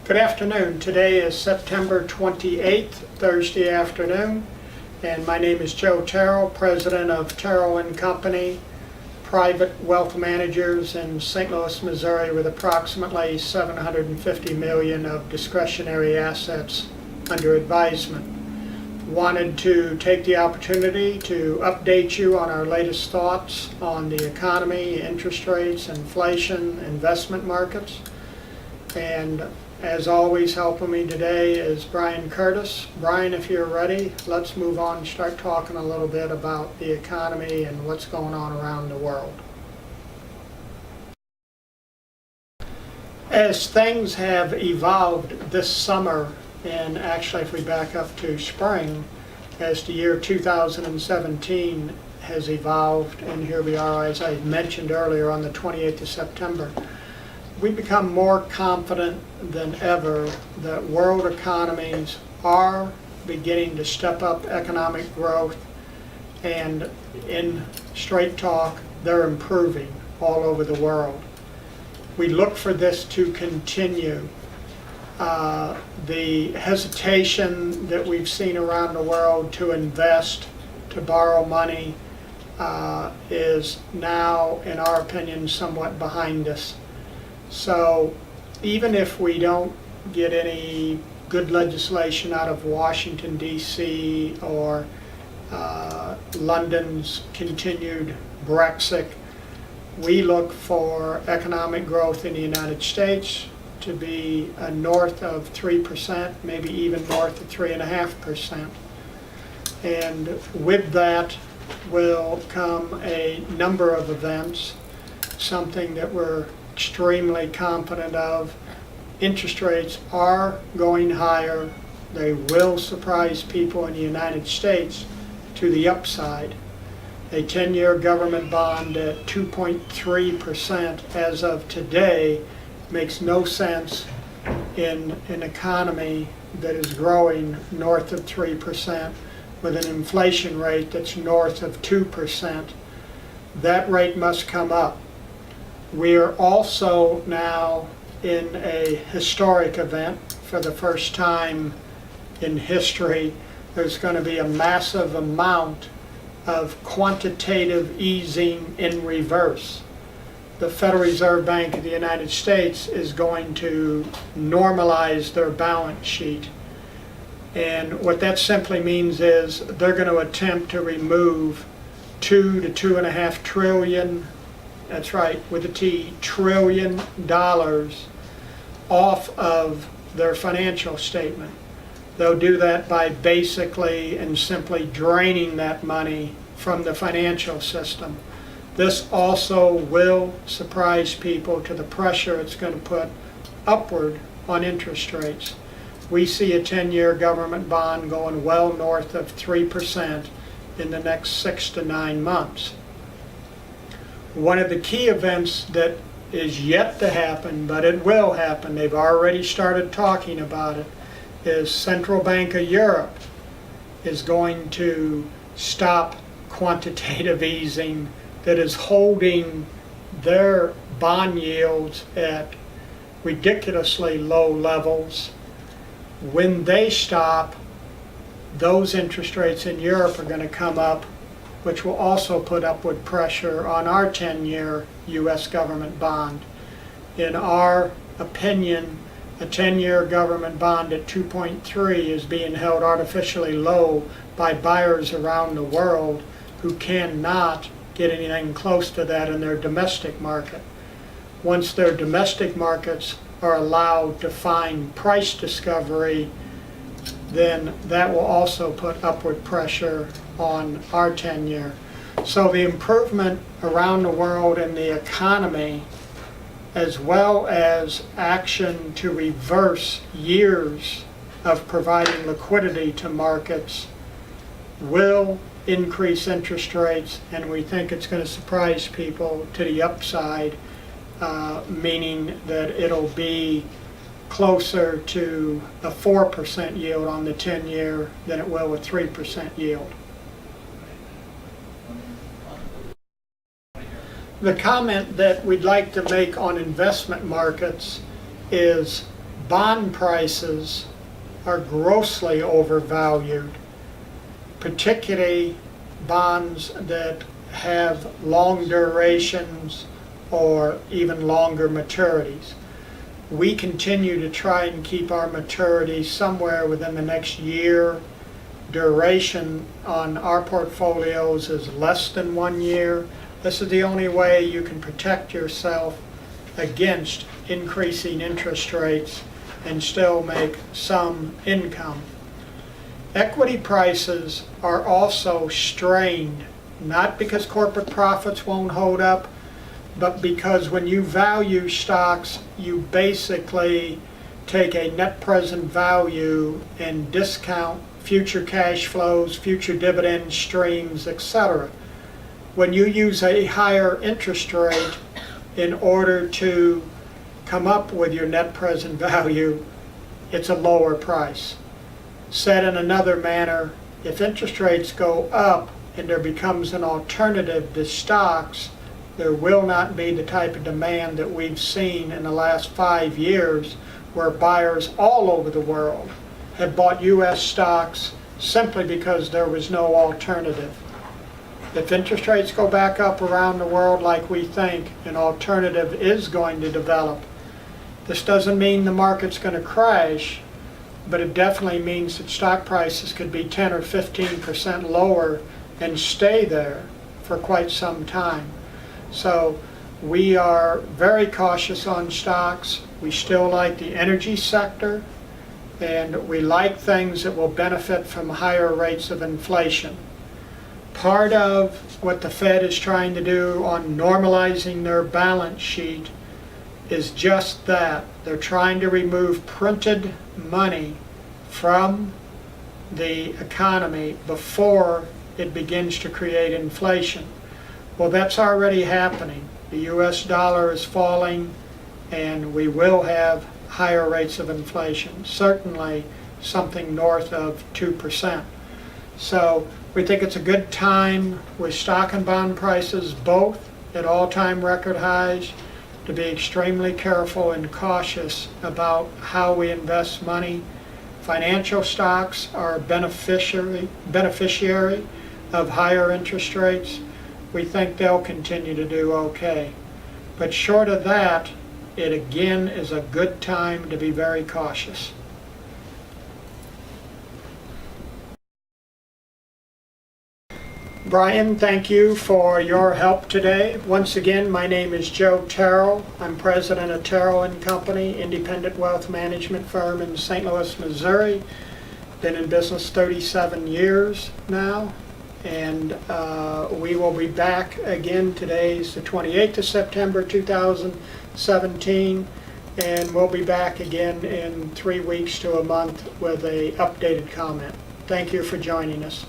Good afternoon. Today is September 28th, Thursday afternoon, and my name is Joe Terril, president of Terril and Company, private wealth managers in St. Louis, Missouri, with approximately $750 million of discretionary assets under advisement. Wanted to take the opportunity to update you on our latest thoughts on the economy, interest rates, inflation, investment markets. And as always, helping me today is Brian Curtis. Brian, if you're ready, let's move on and start talking a little bit about the economy and what's going on around the world. As things have evolved this summer, and actually if we back up to spring, as the year 2017 has evolved, and here we are, as I mentioned earlier, on the 28th of September, we become more confident than ever that world economies are beginning to step up economic growth, and in straight talk, they're improving all over the world. We look for this to continue. The hesitation that we've seen around the world to invest, to borrow money, is now, in our opinion, somewhat behind us. So even if we don't get any good legislation out of Washington, D.C., or London's continued Brexit, we look for economic growth in the United States to be north of 3%, maybe even north of 3.5%. And with that will come a number of events, something that we're extremely confident of. Interest rates are going higher. They will surprise people in the United States to the upside. A 10-year government bond at 2.3% as of today makes no sense in an economy that is growing north of 3% with an inflation rate that's north of 2%. That rate must come up. We're also now in a historic event. For the first time in history, there's going to be a massive amount of quantitative easing in reverse. The Federal Reserve Bank of the United States is going to normalize their balance sheet. And what that simply means is they're going to attempt to remove $2 to $2.5 trillion, that's right, with a T, trillion dollars off of their financial statement. They'll do that by basically and simply draining that money from the financial system. This also will surprise people to the pressure it's going to put upward on interest rates. We see a 10-year government bond going well north of 3% in the next 6 to 9 months. One of the key events that is yet to happen, but it will happen, they've already started talking about it, is Central Bank of Europe is going to stop quantitative easing that is holding their bond yields at ridiculously low levels. When they stop, those interest rates in Europe are going to come up, which will also put upward pressure on our 10-year U.S. government bond. In our opinion, a 10-year government bond at 2.3 is being held artificially low by buyers around the world who cannot get anything close to that in their domestic market. Once their domestic markets are allowed to find price discovery, then that will also put upward pressure on our 10-year. So the improvement around the world in the economy, as well as action to reverse years of providing liquidity to markets, will increase interest rates, and we think it's going to surprise people to the upside, meaning that it'll be closer to a 4% yield on the 10-year than it will a 3% yield. The comment that we'd like to make on investment markets is bond prices are grossly overvalued, particularly bonds that have long durations or even longer maturities. We continue to try and keep our maturity somewhere within the next year. Duration on our portfolios is less than 1 year. This is the only way you can protect yourself against increasing interest rates and still make some income. Equity prices are also strained, not because corporate profits won't hold up, but because when you value stocks, you basically take a net present value and discount future cash flows, future dividend streams, etc. When you use a higher interest rate in order to come up with your net present value, it's a lower price. Said in another manner, if interest rates go up and there becomes an alternative to stocks, there will not be the type of demand that we've seen in the last 5 years, where buyers all over the world have bought U.S. stocks simply because there was no alternative. If interest rates go back up around the world like we think, an alternative is going to develop. This doesn't mean the market's going to crash, but it definitely means that stock prices could be 10 or 15% lower and stay there for quite some time. So we are very cautious on stocks. We still like the energy sector, and we like things that will benefit from higher rates of inflation. Part of what the Fed is trying to do on normalizing their balance sheet is just that. They're trying to remove printed money from the economy before it begins to create inflation. Well, that's already happening. The US dollar is falling, and we will have higher rates of inflation, certainly something north of 2%. So we think it's a good time with stock and bond prices both at all-time record highs to be extremely careful and cautious about how we invest money. Financial stocks are a beneficiary of higher interest rates. We think they'll continue to do okay. But short of that, it again is a good time to be very cautious. Brian, thank you for your help today. Once again, my name is Joe Terril. I'm president of Terril & Company, independent wealth management firm in St. Louis, Missouri. Been in business 37 years now, and we will be back again. Today's the 28th of September 2017, and we'll be back again in 3 weeks to a month with a updated comment. Thank you for joining us.